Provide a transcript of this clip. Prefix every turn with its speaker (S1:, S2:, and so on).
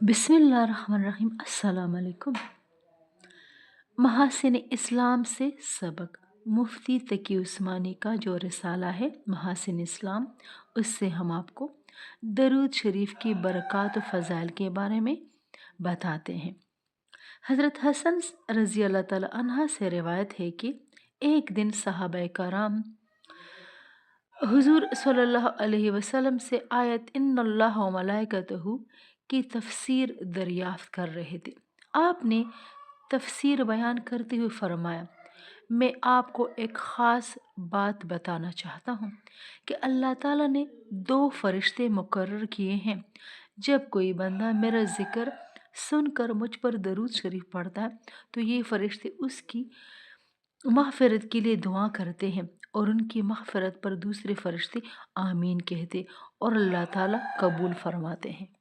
S1: बिस्मिल्लाहिर्रहमानिर्रहीम। अस्सलाम वालेकुम। महासिन इस्लाम से सबक, मुफ्ती तकी उस्मानी का जो रिसाला है महासिन इस्लाम, उससे हम आपको दरूद शरीफ की बरक़ात व फ़ज़ाइल के बारे में बताते हैं। हज़रत हसन रज़ी अल्लाह ताला अन्हा से रिवायत है कि एक दिन सहाबाए कराम हुज़ूर सल्लल्लाहु अलैहि वसल्लम से आयत इन्नल्लाह व मलाइकतहू की तफसीर दरियाफ्त कर रहे थे। आपने तफसीर बयान करते हुए फरमाया, मैं आपको एक ख़ास बात बताना चाहता हूँ कि अल्लाह ताला ने 2 फरिश्ते मुकर्रर किए हैं। जब कोई बंदा मेरा ज़िक्र सुनकर मुझ पर दरूद शरीफ पढ़ता है तो ये फरिश्ते उसकी मग़फ़िरत के लिए दुआ करते हैं और उनकी मग़फ़िरत पर दूसरे फरिश्ते आमीन कहते और अल्लाह ताला कबूल फरमाते हैं।